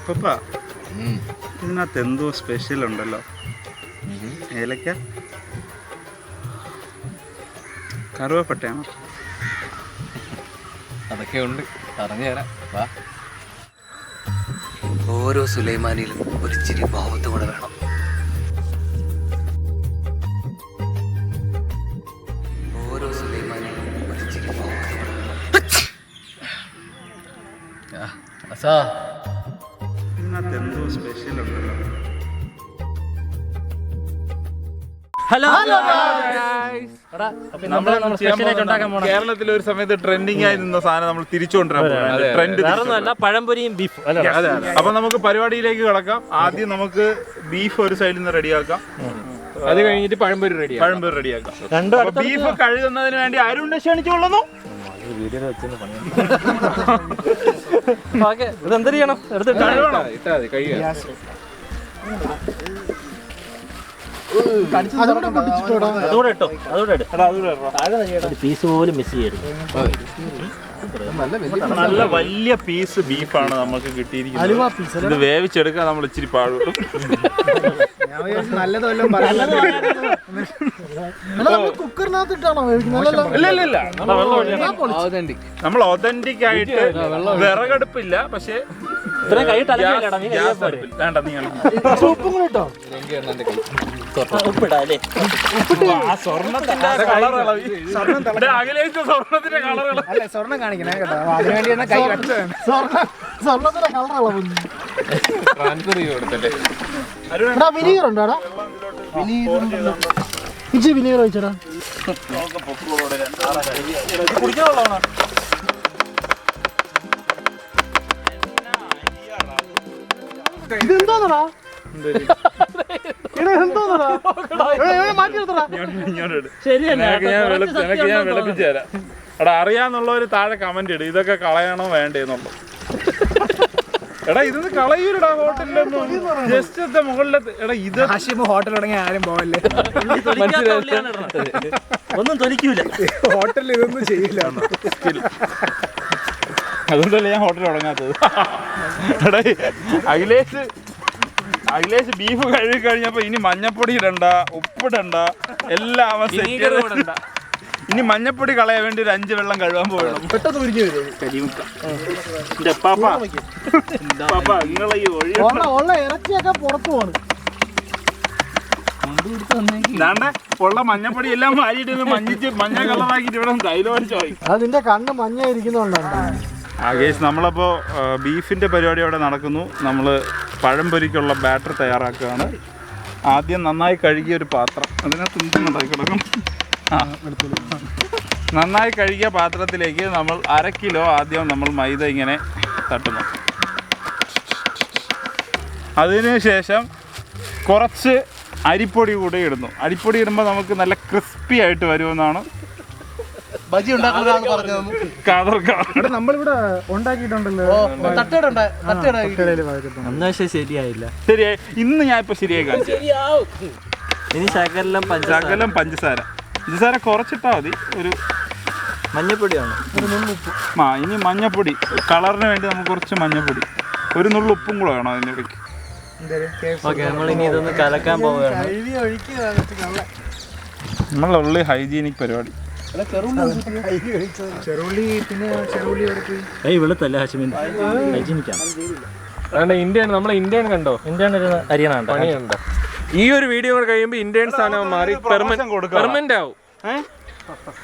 പപ്പ ഇതിനകത്ത് എന്തോ സ്പെഷ്യൽ ഉണ്ടല്ലോ. ഏലക്ക കറുവപ്പട്ടയാണോ? അതൊക്കെ ഉണ്ട്, പറഞ്ഞു തരാം. ഓരോ സുലൈമാനിയിലും ഒരു ചിരി ഭാവത്തും കൂടെ വേണം. ഓരോ സുലൈമാനിയിലും ഒരു ചിരി ഭാവത്തും കൂടെ വേണം. ഇതിനകത്ത് എന്തോ സ്പെഷ്യൽ ഉണ്ടല്ലോ. കേരളത്തിൽ ഒരു സമയത്ത് ട്രെൻഡിങ് ആയി നിന്ന സാധനം നമ്മൾ തിരിച്ചുകൊണ്ടുവരാൻ പഴംപൊരിയും ബീഫ്. അപ്പൊ നമുക്ക് പരിപാടിയിലേക്ക് കിടക്കാം. ആദ്യം നമുക്ക് ബീഫ് ഒരു സൈഡിൽ നിന്ന് റെഡിയാക്കാം, അത് കഴിഞ്ഞിട്ട് പഴംപൊരി റെഡിയാക്കാം. ബീഫ് കഴുകുന്നതിന് വേണ്ടി ആരും ക്ഷണിച്ചുകൊള്ളുന്നു. ഇതെന്ത് ചെയ്യണം? അതുകൂടെ ഇട്ടോ, പീസ് പോലും മിസ് ചെയ്യരുത്. നല്ല വലിയ പീസ് ബീഫാണ് നമുക്ക് കിട്ടിയിരിക്കുന്നത്. ഇത് വേവിച്ചെടുക്കാൻ നമ്മൾ ഇച്ചിരി പാടുപെടും. നമ്മൾ ഒതന്റിക് ആയിട്ട് വിറകടുപ്പില്ല, പക്ഷെ വേണ്ട നിങ്ങൾ സ്വർണ്ണം കാണിക്കണേ കേട്ടോ, അതിനുവേണ്ടി തന്നെ കൈ സ്വർണ്ണത്തിന്റെ കളർ വിനീഗർ ഉണ്ടോടാ? വിനീഗർ വെച്ചടാ. ഇതെന്താടാ? ഞാൻ വിളപ്പിച്ചു തരാം. എടാ അറിയാന്നുള്ളവര് താഴെ കമന്റ് ഇടും, ഇതൊക്കെ കളയണോ വേണ്ടേന്നുള്ളു. എടാ ഇതൊന്ന് കളയൂടാ ഹോട്ടലിലൊന്നും. ജസ്റ്റ് മുകളിലെ എടാ ഇത് ഹോട്ടൽ തുടങ്ങി ആരും പോവല്ലേ, ഒന്നും തൊലിക്കൂല. ഹോട്ടലിൽ ഇതൊന്നും ചെയ്യില്ല. അതുകൊണ്ടല്ലേ ഞാൻ ഹോട്ടൽ തുടങ്ങാത്തത്. എടാ അഖിലേഷ് ബീഫ് കഴുകി കഴിഞ്ഞപ്പോ ഇനി മഞ്ഞപ്പൊടി ഇടണ്ട, ഉപ്പിടണ്ട, എല്ലാം അവസ്ഥ. ഇനി മഞ്ഞപ്പൊടി കളയാൻ വേണ്ടി ഒരു 5 വെള്ളം കഴുകാൻ പോകണം. പെട്ടെന്ന് ഉള്ള ഇറച്ചിയൊക്കെ പുറത്തു പോകണം. ഉള്ള മഞ്ഞപ്പൊടി എല്ലാം മാറിയിട്ട് മഞ്ഞ കളറാക്കിട്ട് ഇവിടെ തൈലോടിച്ചോ. അതിന്റെ കണ്ണ് മഞ്ഞ ഇരിക്കുന്നുണ്ടാണ്. ആകേഷ് നമ്മളപ്പോൾ ബീഫിൻ്റെ പരിപാടി അവിടെ നടക്കുന്നു. നമ്മൾ പഴംപൊരിക്കുള്ള ബാറ്റർ തയ്യാറാക്കുകയാണ്. ആദ്യം നന്നായി കഴുകിയ ഒരു പാത്രം, അതിനകത്ത് ഉണ്ടാക്കി കിടക്കും. നന്നായി കഴുകിയ പാത്രത്തിലേക്ക് നമ്മൾ 1/2 കിലോ ആദ്യം നമ്മൾ മൈദ ഇങ്ങനെ തട്ടുന്നു. അതിനുശേഷം കുറച്ച് അരിപ്പൊടി കൂടി ഇടുന്നു. അരിപ്പൊടി ഇടുമ്പോൾ നമുക്ക് നല്ല ക്രിസ്പി ആയിട്ട് വരുമെന്നാണ് ബജി ഉണ്ടാക്കുന്നതാണ് പറഞ്ഞത്. നമ്മളിവിടെ ഉണ്ടാക്കിയിട്ടുണ്ടല്ലോ, ശരിയായില്ല. ശരിയായി. ഇന്ന് ഞാൻ ഇപ്പൊ ശരിയായി കാണിച്ചു. ഇനി ശകലം പഞ്ചസാര കുറച്ചിട്ടാ മതി. ഒരു മഞ്ഞപ്പൊടിയാണ്, ഇനി മഞ്ഞപ്പൊടി കളറിന് വേണ്ടി നമുക്ക് കുറച്ച് മഞ്ഞപ്പൊടി, ഒരു നുള്ളു ഉപ്പും കൂടെ വേണം അതിൻ്റെ ഇടയ്ക്ക്. നമ്മളിനി ഇതൊന്ന് കലക്കാൻ പോവുകയാണ്. നമ്മളുള്ള ഹൈജീനിക് പരിപാടി. വെളുത്തല്ല ഹാഷിമിൻ, ഹൈജീനിക്കാണ്. ഇന്ത്യൻ, നമ്മളെ ഇന്ത്യൻ കണ്ടോ, ഇന്ത്യൻ അരിയണുണ്ട്. പണിയുണ്ട്. ഈ ഒരു വീഡിയോ കൂടെ കഴിയുമ്പോൾ ഇന്ത്യൻ സ്ഥാനം മാറി പെർമനന്റ് ആവും,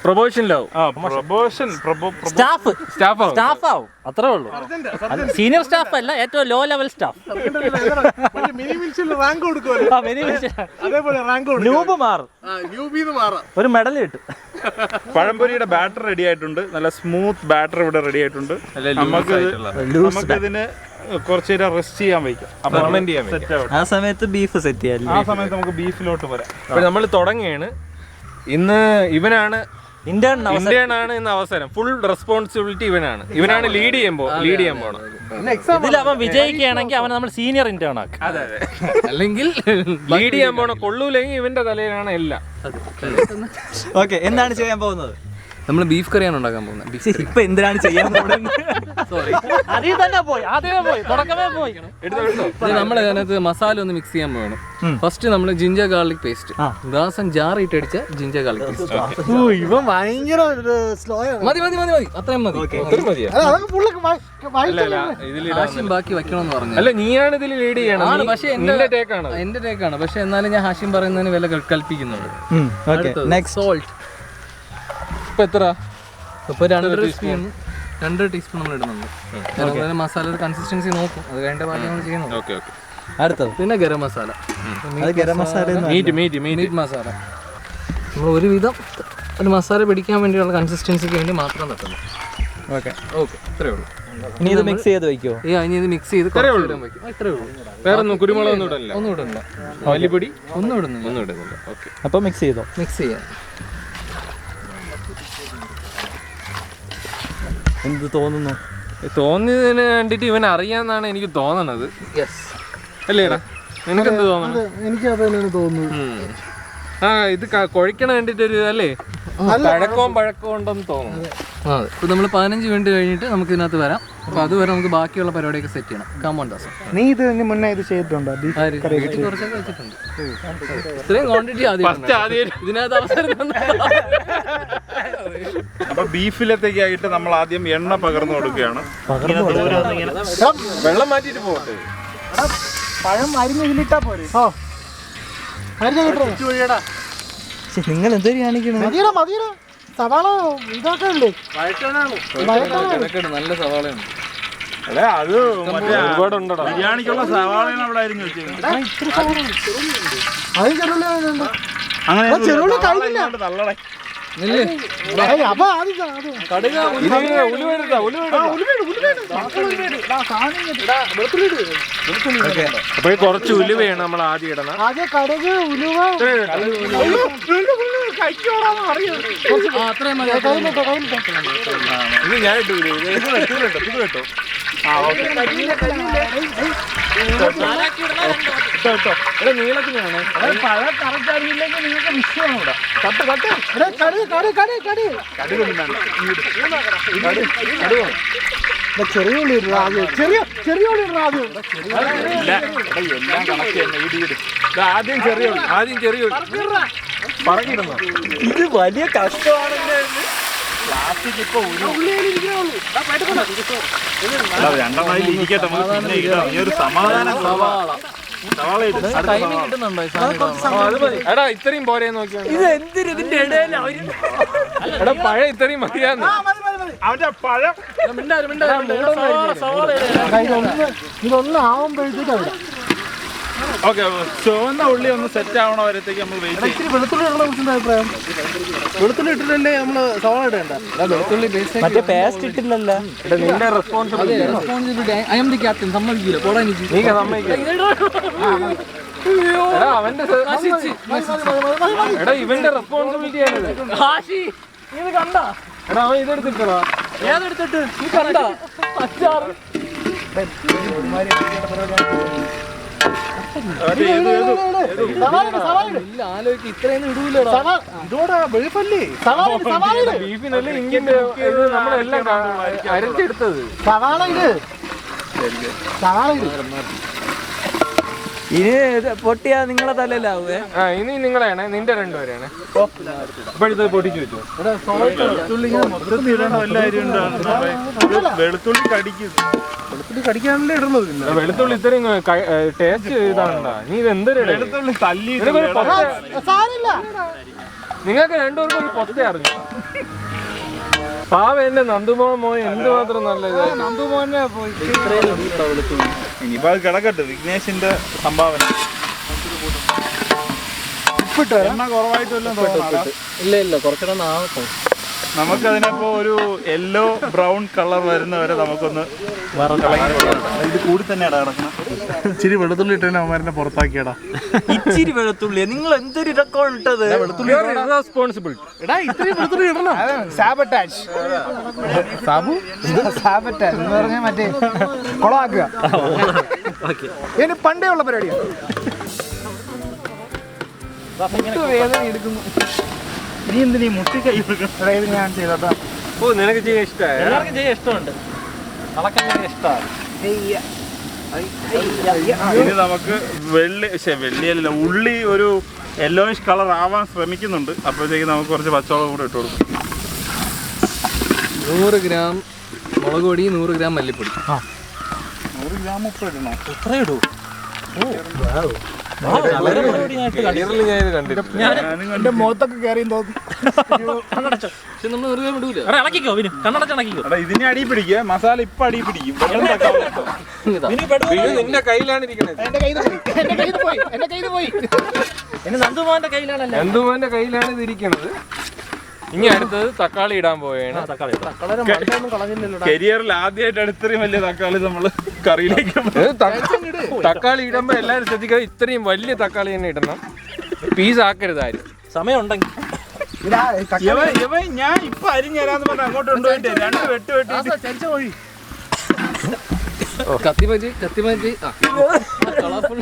പ്രൊമോഷനിലാവും. സ്റ്റാഫ് ആവും, അത്രേ ഉള്ളൂ. സീനിയർ സ്റ്റാഫ് അല്ല, ഏറ്റവും ലോ ലെവൽ സ്റ്റാഫ്. ഒരു മെഡൽ കിട്ടും. പഴംപൊരിയുടെ ബാറ്റർ റെഡി ആയിട്ടുണ്ട്. നല്ല സ്മൂത്ത് ബാറ്റർ ഇവിടെ റെഡി ആയിട്ടുണ്ട്. നമുക്കിതിന് കുറച്ച് നേരം റെസ്റ്റ് ചെയ്യാൻ വയ്ക്കാം. ആ സമയത്ത് ബീഫ് സെറ്റ് ചെയ്യാം. ആ സമയത്ത് നമുക്ക് ബീഫിലോട്ട് വരാം. നമ്മൾ തുടങ്ങിയാണ്. ഇന്ന് ഇവനാണ് ഇന്ത്യൻ ആണ് ഇന്ന് അവസരം. ഫുൾ റെസ്പോൺസിബിലിറ്റി ഇവനാണ് ലീഡ് ചെയ്യാൻ പോണം. ഇതിൽ അവൻ വിജയിക്കുകയാണെങ്കിൽ അവനെ നമ്മൾ സീനിയർ ഇന്റേൺ ആക്കും. അല്ലെങ്കിൽ ലീഡ് ചെയ്യാൻ പോണ കൊള്ളൂലെങ്കിൽ ഇവന്റെ തലയിലാണ് എല്ലാം. ഓക്കെ, എന്താണ് ചെയ്യാൻ പോകുന്നത്? നമ്മൾ ബീഫ് കറിയാണ് ഉണ്ടാക്കാൻ പോകുന്നത്. ബീഫ് കറി ഇപ്പൊ എന്തിനാണ് ചെയ്യാൻ സോറി അതിൽ തന്നെ പോയി ആദ്യമേ പോയി തുടക്കമേ പോയി നമ്മൾ അതിനകത്ത് മസാല ഒന്ന് മിക്സ് ചെയ്യാൻ പോകണം. ഫസ്റ്റ് നമ്മൾ ജിഞ്ചർ ഗാർലിക് പേസ്റ്റ്, ദാസൻ ജാറിട്ട് അടിച്ച ജിഞ്ചർ ഗാർലിക് പേസ്റ്റ്. ഇവൻ ഭയങ്കര സ്ലോ മതി മതി മതി മതി അത്രയും മതി. ഹാഷിം ബാക്കി വെക്കണമെന്ന് പറഞ്ഞു. അല്ല നീയാണ് ഇതിൽ ലീഡ് ചെയ്യണം. പക്ഷേ എന്റെ ടേക്കാണ്. പക്ഷെ എന്നാലും ഞാൻ ഹാഷിം പറയുന്നതിന് വില കൽപ്പിക്കുന്നുണ്ട്. സോൾട്ട് ഇപ്പൊ എത്ര? ഇപ്പൊ 2 ടീസ്പൂൺ നമ്മൾ ഇടുന്നുണ്ട്. മസാലയുടെ കൺസിസ്റ്റൻസി നോക്കും, അത് കഴിഞ്ഞ ബാക്കി നമ്മൾ ചെയ്യുന്നു. അടുത്തത് പിന്നെ ഗരം മസാല, മീറ്റ് മസാല. നമ്മൾ ഒരുവിധം ഒരു മസാല പിടിക്കാൻ വേണ്ടിയുള്ള കൺസിസ്റ്റൻസിക്ക് വേണ്ടി മാത്രം തട്ടുന്നു. ഓക്കെ ഇത്രയേ ഉള്ളൂ. ഇനി ഇത് മിക്സ് ചെയ്ത് വെക്കുമോ? ഇനി ഇത് മിക്സ് ചെയ്ത് ഇത്രയേ ഉള്ളൂ. വേറെ ഒന്നും കുരുമുളക് ഒന്നും ഇടണ്ട. മല്ലിപ്പൊടി ഒന്നും ഇടുന്നില്ല. ഓക്കെ, അപ്പൊ മിക്സ് ചെയ്തോ? മിക്സ് ചെയ്യാം. എന്ത് തോന്നുന്നു? തോന്നിയതിന് കണ്ടിട്ട് ഇവൻ അറിയാന്നാണ് എനിക്ക് തോന്നണത്. അല്ലേടാ, നിനക്കെന്ത് തോന്നുന്നു? എനിക്ക് അത് തന്നെയാണ് തോന്നുന്നത്. ഇത് കുഴക്കണ കണ്ടിട്ടൊരു അല്ലേ പഴക്കവും ഉണ്ടെന്ന് തോന്നുന്നു. ഇപ്പൊ നമ്മൾ 15 മിനിറ്റ് കഴിഞ്ഞിട്ട് നമുക്ക് ഇതിനകത്ത് വരാം. അപ്പൊ അതുവരെ നമുക്ക് ബാക്കിയുള്ള പരിപാടിയൊക്കെ സെറ്റ് ചെയ്യണം. കാമോൺ ദാസ, നീ ഇത് മുന്നേ ഇത് ചെയ്തിട്ടുണ്ടോ? കുറച്ചൊക്കെ വെച്ചിട്ടുണ്ട്. ഇത്രയും ക്വാണ്ടിറ്റി ഇതിനകത്ത് അവസരം. അപ്പൊ ബീഫിലത്തേക്കായിട്ട് നമ്മൾ ആദ്യം എണ്ണ പകർന്നു കൊടുക്കുകയാണ്. വെള്ളം മാറ്റിട്ട് പോകട്ടെ. പഴം അരിഞ്ഞ് ഇതിലിട്ടാ പോരെ? നിങ്ങൾ എന്തൊരു കാണിക്കണേ? മതിയടാ സവാള ഇതൊക്കെ അല്ലേ? നല്ല സവാളയാണ്. അല്ലേ, അത് ഒരുപാടുണ്ടോ? ബിരിയാണിക്കുള്ള സവാളയാണ് അവിടെ അരിഞ്ഞു വെച്ചേക്കുന്നത്. അങ്ങനെ തള്ളടേ. അപ്പൊ കുറച്ച് ഉലുവയാണ് നമ്മൾ ആദ്യം ഇടണം. ഇത് ഞാൻ ഇട്ടു കേട്ടോ. നീളത്തിനാണ് പഴം കറക്റ്റ് അറിയില്ലെങ്കിൽ നിങ്ങൾക്ക് വിഷയമാണ് ഇവിടെ. ചെറിയ ഉള്ളി ചെറിയ ഉള്ളി ആദ്യം ചെറിയ പറഞ്ഞിരുന്നു. ഇത് വലിയ കഷ്ടമാണെന്ന്. പ്ലാസ്റ്റിക് ഇപ്പൊ രണ്ടെണ്ണയിൽ ഇരിക്കട്ടെ, പിന്നെ ഇടാം. ഈ ഒരു സമാധാനം. എടാ ഇത്രയും പോരെ നോക്കിയാ ഇത് എന്തിന് ഇതിന്റെ ഇടയിൽ എടാ പഴം ഇത്രയും മതിയാന്ന്. അവന്റെ പഴം ഇതൊന്നും ആവുമ്പോഴത്തേക്ക് അവിടെ ഓക്കെ. ചുവന്ന ഉള്ളി ഒന്ന് സെറ്റ് ആവണ വരത്തേക്ക് നമ്മൾ വെയിറ്റ് ചെയ്യും. വെളുത്തുള്ളി ഇടുന്ന കുറിച്ച് അഭിപ്രായം? വെളുത്തുള്ളി ഇട്ടിട്ടല്ലേ നമ്മള് സവാള ഇടേണ്ട? വെളുത്തുള്ളി മറ്റേ പേസ്റ്റ് ഇട്ടില്ലല്ലോ. നിന്റെ responsibility. I am the captain. സമ്മതിക്കില്ല പോടാ. നീ അവന്റെ എടാ ഇവന്റെ റെസ്പോൺസിബിലിറ്റി ആണിത്. ഇത് കണ്ട എടാ അവൻ ഇതെടുത്തിട്ടാ. ഏതെടുത്തിട്ട് നീ കണ്ട അച്ചാർ ആലോചിക്ക്. ഇത്രയൊന്നും ഇടൂലടാ. ബീഫിനല്ലേ ഇങ്ങനെ ഇത് നമ്മളെല്ലാം അരച്ചെടുത്തത്. ഇനി പൊട്ടിയാ നിങ്ങളെ തലയിലാവേ. ഇനി നിങ്ങളെയാണ്, നിന്റെ രണ്ടുപേരാണ്. ഇപ്പോഴത്തെ പൊട്ടിച്ചു വെച്ചു. വെളുത്തുള്ളി കടിക്കും. കടിക്കാനല്ലേ ഇടുന്നത്? വെളുത്തുള്ളി ഇത്രയും ടേസ്റ്റ് ഇതാണ്ടാ. നീ ഇത് എന്തൊരു വെളുത്തുള്ളി തല്ലി. നിങ്ങൾക്ക് രണ്ടുപേർക്കും ഒരു പൊത്ത അറിഞ്ഞു. പാവ എന്റെ നന്ദുമോൻ മോൻ എന്തുമാത്രം നല്ലത്. നന്ദുമോനെ ഇനിയിപ്പോ അത് കിടക്കട്ടെ. വിഘ്നേഷിന്റെ സംഭാവന. എണ്ണ കുറവായിട്ടല്ലോ തോന്നുന്നു. ഇല്ല കുറച്ചുകൂടെ നാളെ നമുക്കതിനപ്പോ ഒരു യെല്ലോ ബ്രൗൺ കളർ വരുന്നവരെ നമുക്കൊന്ന് ഇത് കൂടി തന്നെയാണ് കിടക്കണം. ഇച്ചിരി വെളുത്തുള്ളി ഇട്ടതിന് അവന്മാരെ പുറത്താക്കിയടാ. ഇച്ചിരി വെളുത്തുള്ളി. നിങ്ങൾ എന്തൊരു റെക്കോർഡ് ഇട്ടത്? റെസ്പോൺസിബിൾ. ഇത്രയും വെളുത്തുള്ളി ഇടണം. സാബറ്റാജ് എന്ന് പറഞ്ഞാൽ മറ്റേ കൊളാക്കുക. ഇനി പണ്ടേ ഉള്ള പരിപാടിയാണ്. വേദന എടുക്കുന്നു. നീ എന്തിനീ മുട്ടി കൈ കൊടുക്കണം? ഞാൻ ചെയ്തോട്ടോ. ഓ നിനക്ക് ചെയ്യാൻ ഇഷ്ടമായ എല്ലാവർക്കും ചെയ്യാൻ ഇഷ്ടമുണ്ട്. കളക്കാൻ ഭയങ്കര ഇഷ്ടമാണ്. ഇനി നമുക്ക് വെള്ളിയല്ല ഉള്ളി ഒരു യെല്ലോയിഷ് കളർ ആവാൻ ശ്രമിക്കുന്നുണ്ട്. അപ്പോഴത്തേക്ക് നമുക്ക് കുറച്ച് പച്ചവളം കൂടെ ഇട്ട് കൊടുക്കും. 100 ഗ്രാം മുളക് പൊടി, 100 ഗ്രാം മല്ലിപ്പൊടി. 100 ഗ്രാം ഉപ്പ് ഇടണോ? ഇത്രേ ഇടൂ. എന്റെ മുഖത്തൊക്കെ കയറിയും തോന്നുന്നു. പക്ഷെ നമ്മൾ 100 ഗ്രാം ഇടൂല. ഇളക്കിക്കോ വിനു, കണ്ണടച്ച് ഇളക്കിക്കോ. എടാ ഇതിനെ അടി പിടിക്കുക, മസാല ഇപ്പൊ അടി പിടിക്കും. വെള്ളം തക്കാളി ഇട്ടോ. നിന്റെ കയ്യിലാണ് ഇരിക്കുന്നത്. എന്റെ കയ്യിൽ പോയി. ഇനി നന്ദുമോന്റെ കയ്യിലാണല്ലോ. നന്ദുമോന്റെ കയ്യിലാണ് ഇത് ഇരിക്കുന്നത്. ഇനി അടുത്തത് തക്കാളി ഇടാൻ പോവുകയാണ്. തക്കാളി കരിയറിൽ ആദ്യമായിട്ടാണ് ഇത്രയും വലിയ തക്കാളി നമ്മള് കറിയിലേക്ക് തക്കാളി ഇടുമ്പോ എല്ലാവരും ശ്രദ്ധിക്കുക, ഇത്രയും വലിയ തക്കാളി തന്നെ ഇടണം. പീസ് ആക്കരുത് ആരും. സമയം ഉണ്ടെങ്കിൽ ഞാൻ ഇപ്പൊ അരിഞ്ഞരാന്ന് പറഞ്ഞ അങ്ങോട്ട് കൊണ്ടുപോയിട്ട് 2 വെട്ട് കത്തിമഞ്ചി കളർഫുൾ.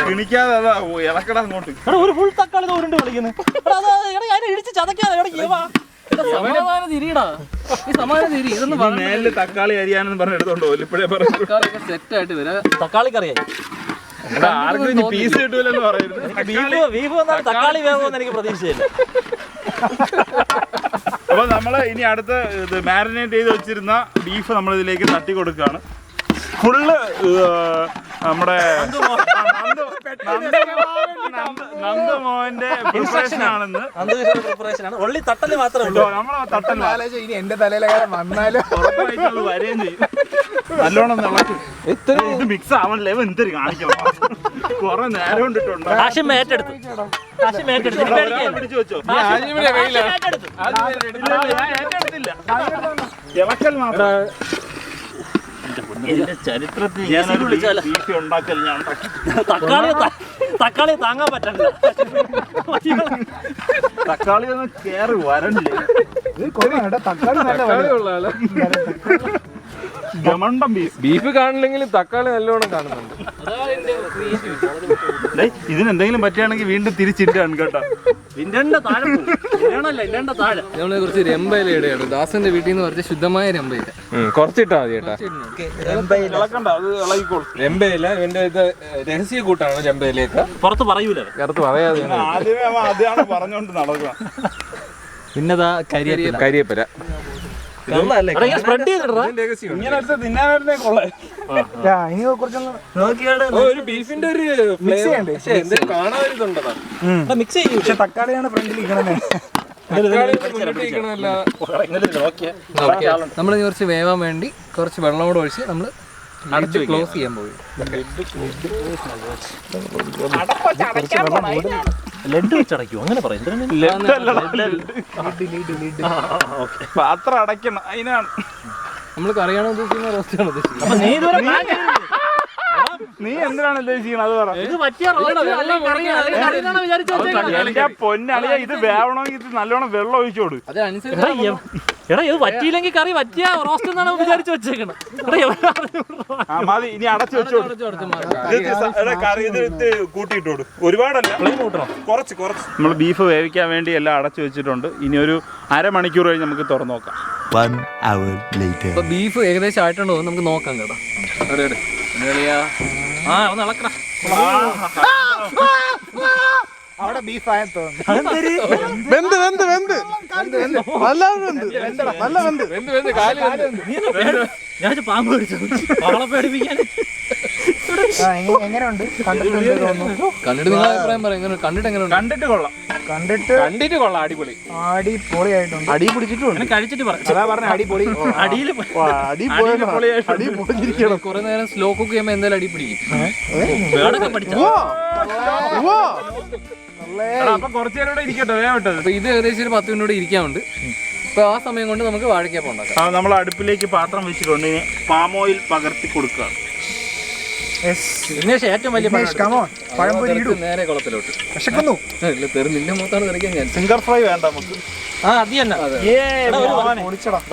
കിണിക്കാതെ അതാ ഇളക്കട അങ്ങോട്ട്. ഒരു ഫുൾ തക്കാളി ഉരുണ്ട് കളിക്കുന്നത്. ഇടിച്ച് ചതക്കാതെ സമാധാനം തിരിയടാ. ഈ സമാധാനം തിരി. ഇതൊന്നും മേലില് തക്കാളി അരിയാനെന്ന് പറഞ്ഞ് എടുത്തോണ്ട് പോലും ഇപ്പഴേ പറഞ്ഞു. സെറ്റ് ആയിട്ട് വരാം. തക്കാളി കറിയായി. ആർക്കും ഇനി പീസ് കിട്ടൂലെന്ന് പറയരുത്. ബീഫ് വന്നാൽ തക്കാളി വേഗമെന്ന് എനിക്ക് പ്രതീക്ഷയില്ല. അപ്പൊ നമ്മള് ഇനി അടുത്ത ഇത് മാരിനേറ്റ് ചെയ്ത് വെച്ചിരുന്ന ബീഫ് നമ്മൾ ഇതിലേക്ക് തട്ടി കൊടുക്കുകയാണ്. ഫുള്ള് നമ്മുടെ നന്ദുമോന്റെ പ്രിപ്പറേഷൻ ആണെന്ന്. ഒള്ളി തട്ടല് മാത്രമേ ഉള്ളൂ. നമ്മളെ തട്ടൽ ഇനി എന്റെ തലയിലെല്ലാം വന്നാലും ഉറപ്പായിട്ടുള്ള വരെയും ചെയ്യും. നല്ലോണം ഇളക്കും. ഇത് മിക്സ് ആവണല്ലേ എന്തൊരു കാണിക്കണം. കുറെ നേരം കൊണ്ടിട്ടുണ്ട്. കാശിം ഏറ്റെടുത്തു. പിടിച്ചു വെച്ചോ. ഏറ്റെടുത്തില്ല. ഇളക്കൽ മാത്രം. ചരിത്രത്തിൽ ബീഫ് ഉണ്ടാക്കൽ ഞാൻ തക്കാളി താങ്ങാൻ പറ്റണ്ട. തക്കാളി ഒന്ന് കേറി വരണ്ടേ. തക്കാളി നല്ല ഗമണ്ടം ബീഫ് കാണില്ലെങ്കിലും തക്കാളി നല്ലോണം കാണുന്നുണ്ട്. ഇതിനെന്തെങ്കിലും പറ്റുകയാണെങ്കിൽ വീണ്ടും തിരിച്ചിട്ടാണ് കേട്ടോ. നമ്മള് കുറച്ച് രമ്പയില ഇടയാണ്. ദാസന്റെ വീട്ടിൽ നിന്ന് കുറച്ച് ശുദ്ധമായ രമ്പയില കുറച്ചിട്ടാ മതി കേട്ടാ. രമ്പയില ഇവന്റെ ഇത് രഹസ്യ കൂട്ടാണ്. രമ്പയിലേക്ക് പുറത്ത് പറയൂല, പുറത്ത് പറയാതെ. ആദ്യമേ അതാണ് പറഞ്ഞോണ്ട് നടക്കുക. പിന്നെതാ കരിയേപ്പില സ്പ്രെഡ് ചെയ്തിട്ടാ. ഇങ്ങനെ അടുത്ത് തിന്നാനായിരുന്നേ കൊള്ളേ. ഇനി കുറച്ചൊന്ന് ഒരു ബീഫിന്റെ ഒരു എന്തെങ്കിലും കാണാതിരുന്നുണ്ടോ. മിക്സ് ചെയ്യും. പക്ഷെ തക്കാളിയാണ് ഫ്രണ്ടിൽ ഇരിക്കണേ. നമ്മൾ കുറച്ച് വേവാൻ വേണ്ടി കുറച്ച് വെള്ളം കൂടെ ഒഴിച്ച് നമ്മൾ ക്ലോസ് ചെയ്യാൻ പോയി. ലഡ് വെച്ചടയ്ക്കൂ, അങ്ങനെ പറയും. പാത്രം അടയ്ക്കണം, അതിനാണ്. നമ്മൾ കറിയാണോ ഉദ്ദേശിക്കുന്നത്, റോസ്റ്റാണോ ഉദ്ദേശിക്കുന്നത്? നീ എന്തിനാണ് ഉദ്ദേശിക്കുന്നത് അത് പറ. ഇത് പറ്റിയ എന്റെ പൊന്നളിയ, ഇത് വേവണമെങ്കിൽ ഇത് നല്ലോണം വെള്ളം ഒഴിച്ചോട്. എടാ ഇത് പറ്റിയില്ലെങ്കിൽ കറി പറ്റിയ റോസ്റ്റ് എന്നാണ് വിചാരിച്ചു വെച്ചേക്കണം. മതി, ഇനി അടച്ചു വെച്ചോട്. കറി ഇത് കൂട്ടിയിട്ടോട്. ഒരുപാടല്ല, കുറച്ച്. നമ്മൾ ബീഫ് വേവിക്കാൻ വേണ്ടി എല്ലാം അടച്ചു വെച്ചിട്ടുണ്ട്. ഇനി ഒരു അരമണിക്കൂർ കഴിഞ്ഞ് നമുക്ക് തുറന്നു നോക്കാം. ബീഫ് ഏകദേശം ആയിട്ടുണ്ടോ നമുക്ക് നോക്കാം കേട്ടോ. ഒന്ന് ഇളക്കണം. അവിടെ ബീഫായ തോന്നുന്നു. ഞാൻ പാമ്പ് പിടിച്ചു പേടിപ്പിക്കാൻ. എങ്ങനെയുണ്ട്? കണ്ടിട്ട് നിങ്ങൾ അഭിപ്രായം പറയാം. കണ്ടിട്ട് എങ്ങനെയുണ്ട്? കണ്ടിട്ട് കൊള്ളാം. കണ്ടിട്ട് കൊള്ളാം. അടിപൊളി, അടിപൊളിയായിട്ടുണ്ട്. അടി പിടിച്ചിട്ടുണ്ട്. കഴിച്ചിട്ട് പറയാം. അതാ പറഞ്ഞ അടിപൊളി. കുറെ നേരം സ്ലോ കുക്ക് ചെയ്യുമ്പോ എന്തായാലും അടി പിടിക്കും. അപ്പൊ കുറച്ചുനേരം കൂടെ ഇരിക്കട്ടെ, വേവട്ടത്. അപ്പൊ ഇത് ഏകദേശം ഒരു 10 മിനിറ്റ് കൂടെ ഇരിക്കാനുണ്ട്. അപ്പൊ ആ സമയം കൊണ്ട് നമുക്ക് വാഴയ്ക്കപ്പം ഉണ്ടാക്കാം. നമ്മൾ അടുപ്പിലേക്ക് പാത്രം വെച്ചിട്ടുണ്ട്. ഇനി പാം ഓയിൽ പകർത്തി കൊടുക്കുകയാണ്. വിഘ്നേഷ് ഏറ്റവും വലിയ പഴംപൊരി ഇടൂ. നേരെ കുളത്തിലോട്ട്. വിശക്കുന്നു. ഇല്ല, നിന്റെ മുഖത്താണ് തെറിക്കാൻ ഞാൻ. ഫിംഗർ ഫ്രൈ വേണ്ട നമുക്ക്. ആ അത് തന്നെ.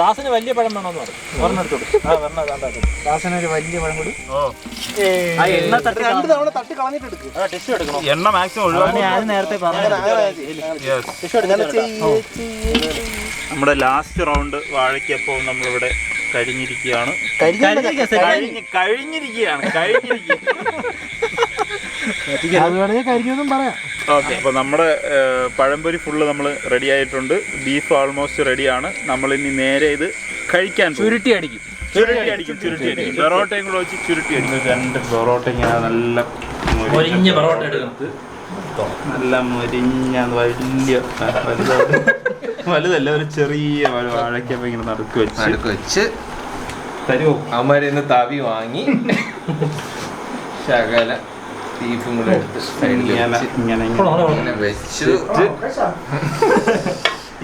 ദാസിന് വലിയ പഴം വേണമെന്ന് പറഞ്ഞു. ദാസനൊരു വലിയ പഴം കൂടി. എണ്ണ തട്ടി 2 തവണ തട്ടി കളഞ്ഞിട്ട് എടുക്കും. ടിഷ്യൂ എടുക്കണം. എണ്ണ മാക്സിമം ഒഴിവാക്കി. ഞാൻ നേരത്തെ പറഞ്ഞു. നമ്മുടെ ലാസ്റ്റ് റൗണ്ട് വാഴയ്ക്കപ്പവും നമ്മളിവിടെ കഴിഞ്ഞിരിക്കുകയാണ്. ഓക്കെ, അപ്പൊ നമ്മുടെ പഴംപൊരി ഫുള്ള് നമ്മൾ റെഡി ആയിട്ടുണ്ട്. ബീഫ് ഓൾമോസ്റ്റ് റെഡിയാണ്. നമ്മൾ ഇനി നേരെ ഇത് കഴിക്കാൻ ചുരുട്ടി അടിക്കും. പൊറോട്ടയും കൂടെ വെച്ച് ചുരുട്ടി അടിക്കും. 2 പൊറോട്ട ഇങ്ങനെ നല്ല മൊരിഞ്ഞ പൊറോട്ട എടുക്കുന്നത്. നല്ല മൊരിഞ്ഞ വലുതല്ല, ഒരു ചെറിയ വാഴയ്ക്കപ്പം ഇങ്ങനെ നടുക്ക് വെച്ച് തരുമോ? അമ്മരിന്ന് തവി വാങ്ങി ശകല ബീഫും കൂടെ എടുത്ത് ഇങ്ങനെ വെച്ചു.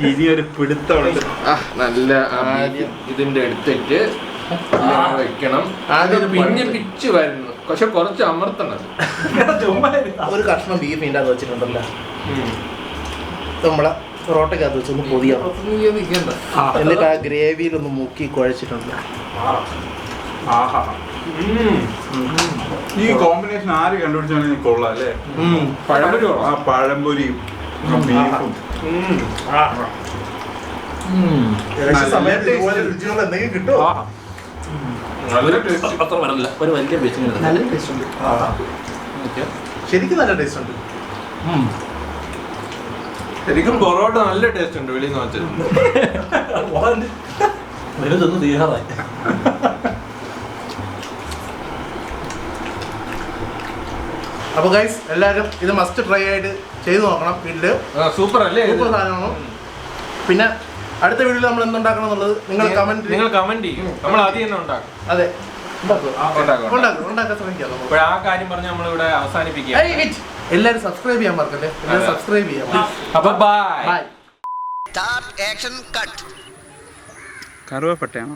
ഇനി ഒരു പിടുത്തമുണ്ട്. നല്ല ആദ്യം ഇതിന്റെ എടുത്തിട്ട് വെക്കണം. ആദ്യം പിന്നെ പിച്ച് വരുന്നു, പക്ഷെ കുറച്ച് അമർത്തണം. ഒരു കഷ്ണം ബീഫ് ഇതിൻ്റെ അത് വെച്ചിട്ടുണ്ടല്ലോ, നമ്മളെ പൊറോട്ടക്കകത്ത് വെച്ചൊന്ന് പൊതിയണം. എന്നിട്ട് ആ ഗ്രേവിയിലൊന്ന് മുക്കി കുഴച്ചിട്ടുണ്ട്. ഈ കോമ്പിനേഷൻ ആര് കണ്ടുപിടിച്ചാണെങ്കിൽ കൊള്ളാം അല്ലേ? പഴംപൊരിയും ബീഫും. സമയത്ത് ഇതുപോലെ രുചിയുള്ള എന്തെങ്കിലും കിട്ടുമോ? അത്ര വരല്ല, ഒരു വലിയ പീസ്. നല്ല ടേസ്റ്റ് ഉണ്ട്, ശരിക്കും നല്ല ടേസ്റ്റ് ഉണ്ട്. ശരിക്കും പൊറോട്ട നല്ല ടേസ്റ്റ് ഉണ്ട് വെളിയിൽ നിന്ന് വെച്ചത്. തീരാറായി. അപ്പൊ ഗൈസ് എല്ലാവരും ഇത് മസ്റ്റ് ട്രൈ ആയിട്ട് ചെയ്ത് നോക്കണം വീട്ടില്. സൂപ്പർ അല്ലേ? സൂപ്പർ സാധനമാണ്. പിന്നെ അടുത്ത വീഡിയോയിൽ നമ്മൾ എന്തുണ്ടാക്കണം എന്നുള്ളത് നിങ്ങൾ കമന്റ് ചെയ്യും. നമ്മൾ ആദ്യം തന്നെ ഉണ്ടാക്കും. അതെ, ഉണ്ടാക്കാൻ ശ്രമിക്കാം. ആ കാര്യം പറഞ്ഞ് നമ്മളിവിടെ അവസാനിപ്പിക്കുക. എല്ലാവരും സബ്സ്ക്രൈബ് ചെയ്യാൻ മറക്കല്ലേ. എല്ലാവരും സബ്സ്ക്രൈബ് ചെയ്യാം. അപ്പൊ ബൈ. കറുവപ്പട്ടയാണോ?